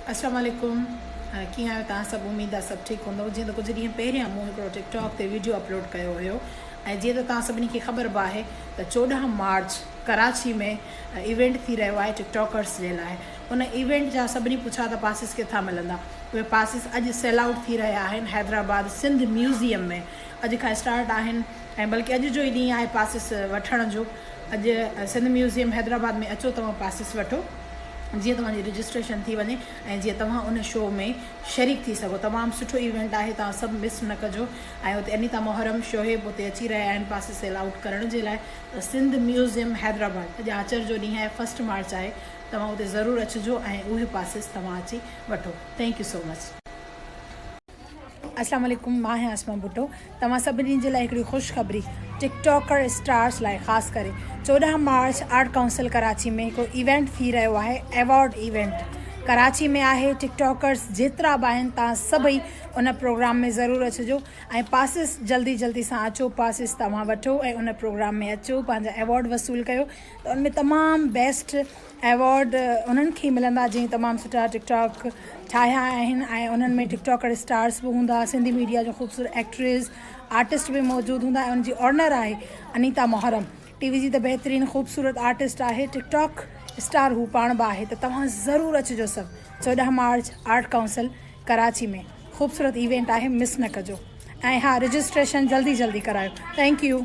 अस्सलाम वालेकुम। कीअं आहियो तव्हां सभु? उमेद आहे सभु ठीकु हूंदव। जीअं त कुझु ॾींहं पहिरियां मूं हिकिड़ो टिकटॉक ते वीडियो अपलोड कयो हुयो ऐं जीअं त तव्हां सभिनी खे ख़बर बि आहे त 14 मार्च कराची में इवेंट थी रहियो आहे टिकटॉकर्स जे लाइ। उन इवेंट जा सभिनी पुछा त पासिस किथां मिलंदा। उहे पासिस अॼु सेल आउट थी रहिया आहिनि हैदराबाद सिंध म्यूज़ियम में। अॼु खां स्टार्ट आहिनि ऐं बल्कि अॼु जो ई ॾींहुं आहे पासिस वठण जो। अॼु सिंध म्यूज़ियम हैदराबाद में अचो, तव्हां पासिस वठो जीअं तव्हांजी रजिस्ट्रेशन थी वञे ऐं जीअं तव्हां उन शो में शरीक थी सघो। तमामु सुठो इवेंट आहे, तव्हां सभु मिस न कजो। ऐं हुते अनीता मोहरम शोहेब उते अची रहिया आहिनि पासिस सेल आउट करण जे लाइ। त सिंध म्यूज़ियम हैदराबाद अॼु आचर जो ॾींहुं आहे, 1 मार्च आहे। तव्हां उते ज़रूरु अचिजो ऐं उहे पासिस तव्हां अची वठो। Thank you so much. अस्सलाम वालेकुम, मां आहियां आसमा भुट्टो। तव्हां सभिनी जे लाइ हिकिड़ी ख़ुशख़बरी टिकटॉकर स्टार्स लाइ ख़ासि करे 14 मार्च आर्ट काउंसिल कराची में हिकिड़ो इवेंट थी रहियो आहे। अवॉर्ड इवेंट कराची में आहे। टिकटॉकर्स जेतिरा बि आहिनि तव्हां सभई उन प्रोग्राम में ज़रूरु अचिजो ऐं पासिस जल्दी जल्दी सां अचो। पासिस तव्हां वठो ऐं उन प्रोग्राम में अचो, पंहिंजा अवॉर्ड वसूल कयो। त उनमें तमामु बेस्ट अवॉर्ड उन्हनि खे मिलंदा जीअं तमामु सुठा टिकटॉक ठाहिया आहिनि ऐं उन्हनि में टिकटॉकर स्टार्स बि हूंदा, सिंधी मीडिया जो ख़ूबसूरत एक्ट्रेस आर्टिस्ट बि मौजूदु हूंदा ऐं उनजी ऑनर आहे अनीता मोहरम। टीवी जी त बहितरीनु ख़ूबसूरत आर्टिस्ट आहे, टिकटॉक स्टार हू पाण बि आहे। त तव्हां ज़रूरु अचिजो सभु। 14 मार्च आर्ट काउंसिल कराची में ख़ूबसूरत इवेंट आहे, मिस न कजो। ऐं हा, रजिस्ट्रेशन जल्दी जल्दी करायो। Thank U.